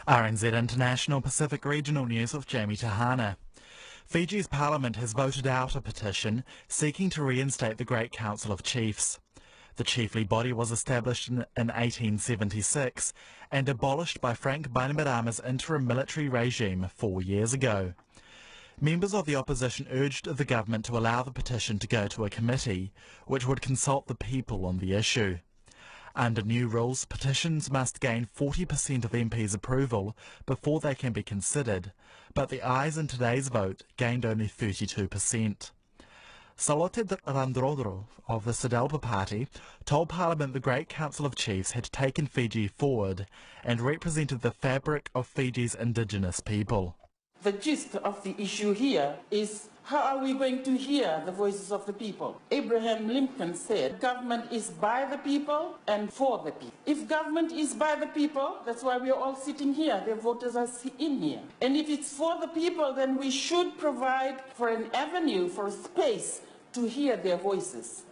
RNZ International Pacific Regional News with Jamie Tahana. Fiji's parliament has voted out a petition seeking to reinstate the Great Council of Chiefs. The chiefly body was established in 1876 and abolished by Frank Bainimarama's interim military regime 4 years ago. Members of the opposition urged the government to allow the petition to go to a committee, which would consult the people on the issue. Under new rules, petitions must gain 40% of MPs' approval before they can be considered, but the ayes in today's vote gained only 32%. Salote Randrodro of the Sedalpa Party told Parliament the Great Council of Chiefs had taken Fiji forward and represented the fabric of Fiji's indigenous people. The gist of the issue here is, how are we going to hear the voices of the people? Abraham Lincoln said, government is by the people and for the people. If government is by the people, that's why we're all sitting here. The voters are in here. And if it's for the people, then we should provide for an avenue, for a space to hear their voices.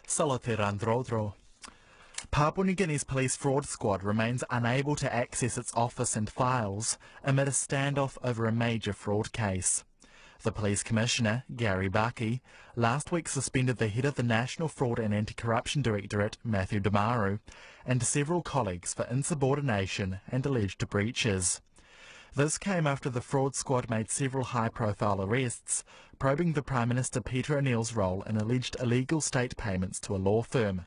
Salote Randrodro. Papua New Guinea's police fraud squad remains unable to access its office and files amid a standoff over a major fraud case. The police commissioner, Gary Bucky, last week suspended the head of the National Fraud and Anti-Corruption Directorate, Matthew Damaru, and several colleagues for insubordination and alleged breaches. This came after the fraud squad made several high-profile arrests, probing the Prime Minister Peter O'Neill's role in alleged illegal state payments to a law firm.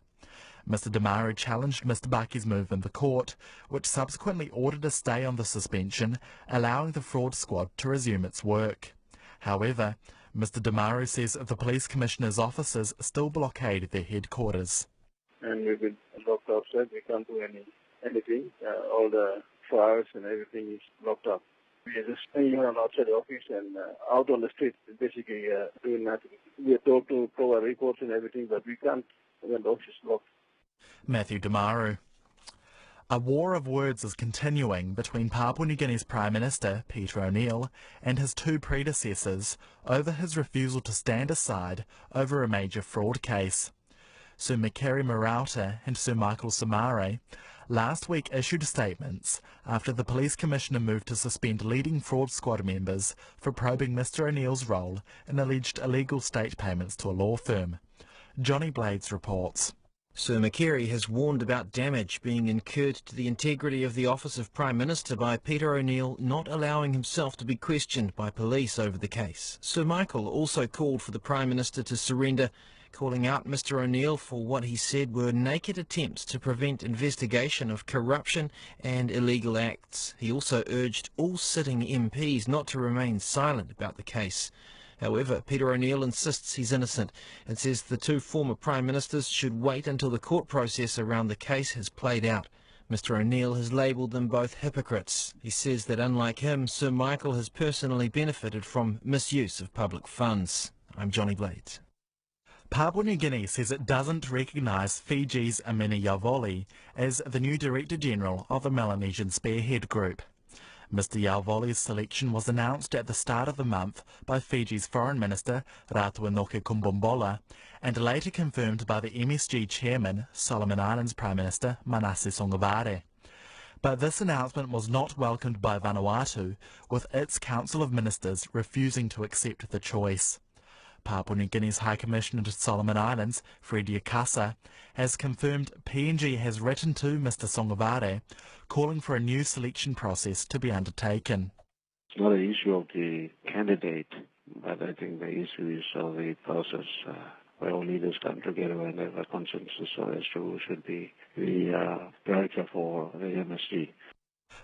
Mr Damaru challenged Mr Bucky's move in the court, which subsequently ordered a stay on the suspension, allowing the fraud squad to resume its work. However, Mr Damaru says the police commissioner's officers still blockade their headquarters. And we've been locked outside. We can't do anything. All the files and everything is locked up. We are just staying around outside the office and out on the street, basically doing nothing. We are told to provide reports and everything, but we can't when the office is locked. Matthew Damaru. A war of words is continuing between Papua New Guinea's Prime Minister, Peter O'Neill, and his two predecessors over his refusal to stand aside over a major fraud case. Sir Mikeri Marauta and Sir Michael Samare last week issued statements after the police commissioner moved to suspend leading fraud squad members for probing Mr O'Neill's role in alleged illegal state payments to a law firm. Johnny Blades reports. Sir Mikeri has warned about damage being incurred to the integrity of the office of Prime Minister by Peter O'Neill not allowing himself to be questioned by police over the case. Sir Michael also called for the Prime Minister to surrender, calling out Mr O'Neill for what he said were naked attempts to prevent investigation of corruption and illegal acts. He also urged all sitting MPs not to remain silent about the case. However, Peter O'Neill insists he's innocent and says the two former Prime Ministers should wait until the court process around the case has played out. Mr O'Neill has labelled them both hypocrites. He says that unlike him, Sir Michael has personally benefited from misuse of public funds. I'm Johnny Blades. Papua New Guinea says it doesn't recognise Fiji's Amina Yavoli as the new Director General of the Melanesian Spearhead Group. Mr Yavoli's selection was announced at the start of the month by Fiji's Foreign Minister Ratuanoke Kumbombola and later confirmed by the MSG Chairman, Solomon Islands Prime Minister Manasseh Songavare. But this announcement was not welcomed by Vanuatu, with its Council of Ministers refusing to accept the choice. Papua New Guinea's High Commissioner to Solomon Islands, Freddie Kasa, has confirmed PNG has written to Mr Songavare, calling for a new selection process to be undertaken. It's not an issue of the candidate, but I think the issue is of the process where all leaders come together and have a consensus as to who should be the director for the MSG.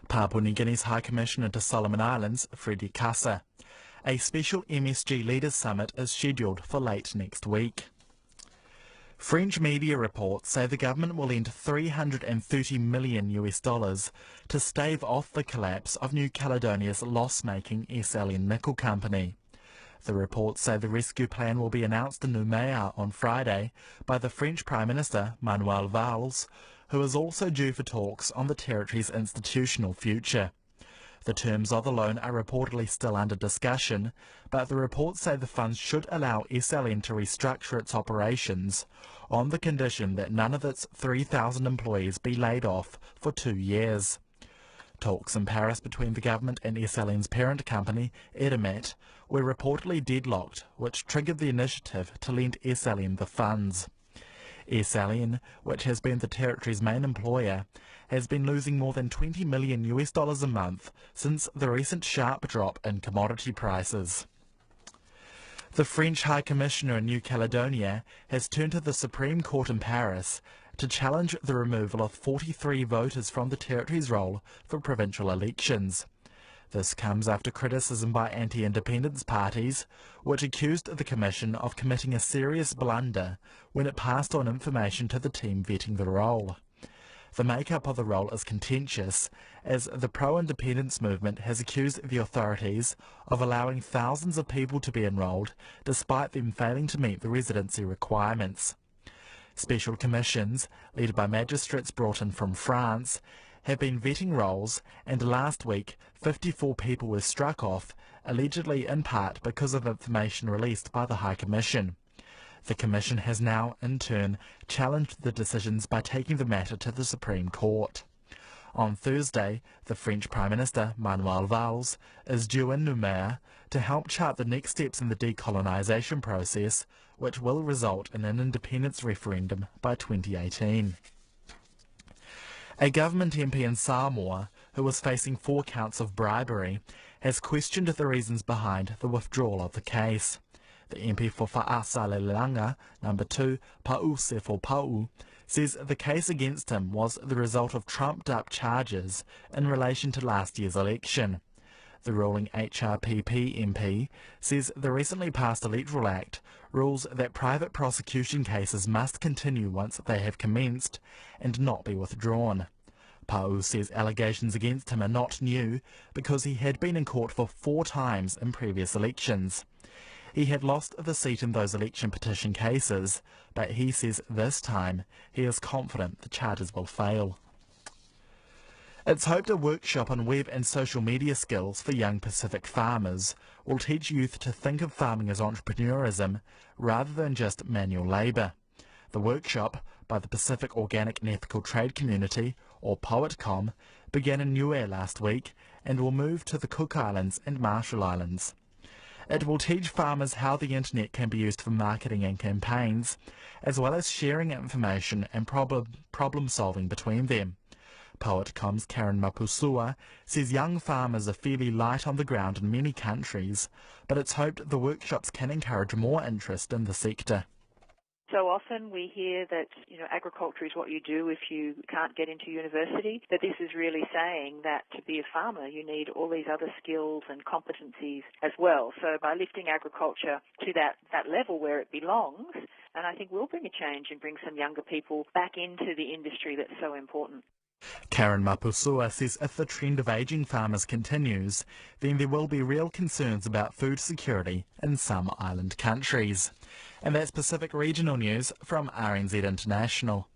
Papua New Guinea's High Commissioner to Solomon Islands, Freddie Kasa. A special MSG Leaders Summit is scheduled for late next week. French media reports say the government will lend $330 million to stave off the collapse of New Caledonia's loss-making SLN nickel company. The reports say the rescue plan will be announced in Noumea on Friday by the French Prime Minister Manuel Valls, who is also due for talks on the territory's institutional future. The terms of the loan are reportedly still under discussion, but the reports say the funds should allow SLN to restructure its operations on the condition that none of its 3,000 employees be laid off for 2 years. Talks in Paris between the government and SLN's parent company, Eramet, were reportedly deadlocked, which triggered the initiative to lend SLN the funds. SLN, which has been the territory's main employer, has been losing more than $20 million a month since the recent sharp drop in commodity prices. The French High Commissioner in New Caledonia has turned to the Supreme Court in Paris to challenge the removal of 43 voters from the territory's role for provincial elections. This comes after criticism by anti-independence parties, which accused the Commission of committing a serious blunder when it passed on information to the team vetting the role. The makeup of the role is contentious, as the pro-independence movement has accused the authorities of allowing thousands of people to be enrolled, despite them failing to meet the residency requirements. Special commissions, led by magistrates brought in from France, have been vetting roles, and last week 54 people were struck off, allegedly in part because of information released by the High Commission. The Commission has now, in turn, challenged the decisions by taking the matter to the Supreme Court. On Thursday, the French Prime Minister, Manuel Valls, is due in Nouméa to help chart the next steps in the decolonisation process, which will result in an independence referendum by 2018. A government MP in Samoa, who was facing 4 counts of bribery, has questioned the reasons behind the withdrawal of the case. The MP for Fa'asalelanga, number 2, Pa'u Sefo Pa'u, says the case against him was the result of trumped-up charges in relation to last year's election. The ruling HRPP MP says the recently passed Electoral Act rules that private prosecution cases must continue once they have commenced and not be withdrawn. Pa'u says allegations against him are not new because he had been in court for 4 times in previous elections. He had lost the seat in those election petition cases, but he says this time he is confident the charges will fail. It's hoped a workshop on web and social media skills for young Pacific farmers will teach youth to think of farming as entrepreneurism rather than just manual labour. The workshop, by the Pacific Organic and Ethical Trade Community, or POETCOM, began in Niue last week and will move to the Cook Islands and Marshall Islands. It will teach farmers how the internet can be used for marketing and campaigns, as well as sharing information and problem solving between them. POETCOM's Karen Mapusua says young farmers are fairly light on the ground in many countries, but it's hoped the workshops can encourage more interest in the sector. So often we hear that, agriculture is what you do if you can't get into university, but this is really saying that to be a farmer you need all these other skills and competencies as well. So by lifting agriculture to that level where it belongs, and I think we'll bring a change and bring some younger people back into the industry that's so important. Karen Mapusua says if the trend of ageing farmers continues, then there will be real concerns about food security in some island countries. And that's Pacific Regional News from RNZ International.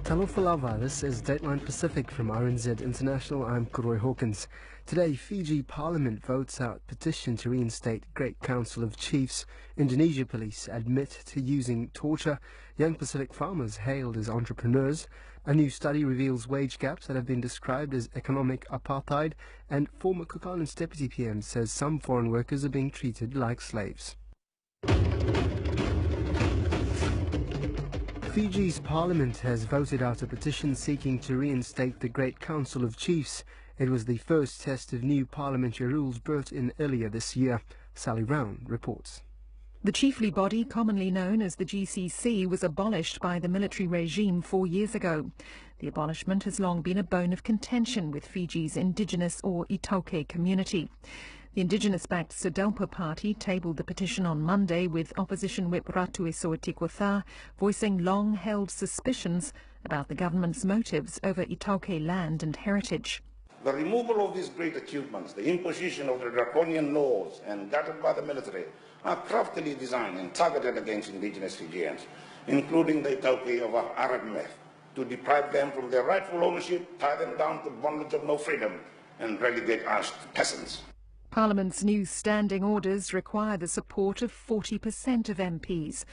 Talofa lava, this is Dateline Pacific from RNZ International. I'm Kuroi Hawkins. Today, Fiji Parliament votes out petition to reinstate Great Council of Chiefs. Indonesia police admit to using torture. Young Pacific farmers hailed as entrepreneurs. A new study reveals wage gaps that have been described as economic apartheid. And former Cook Islands Deputy PM says some foreign workers are being treated like slaves. Fiji's parliament has voted out a petition seeking to reinstate the Great Council of Chiefs. It was the first test of new parliamentary rules brought in earlier this year. Sally Round reports. The chiefly body, commonly known as the GCC, was abolished by the military regime 4 years ago. The abolishment has long been a bone of contention with Fiji's indigenous or Itauke community. The indigenous-backed Sodelpa Party tabled the petition on Monday, with opposition whip Ratu Esoetikotha voicing long-held suspicions about the government's motives over Itauke land and heritage. The removal of these great achievements, the imposition of the draconian laws and gutted by the military, are craftily designed and targeted against indigenous Fijians, including the Itauke of our Arab myth, to deprive them from their rightful ownership, tie them down to bondage of no freedom, and relegate us to peasants. Parliament's new standing orders require the support of 40% of MPs.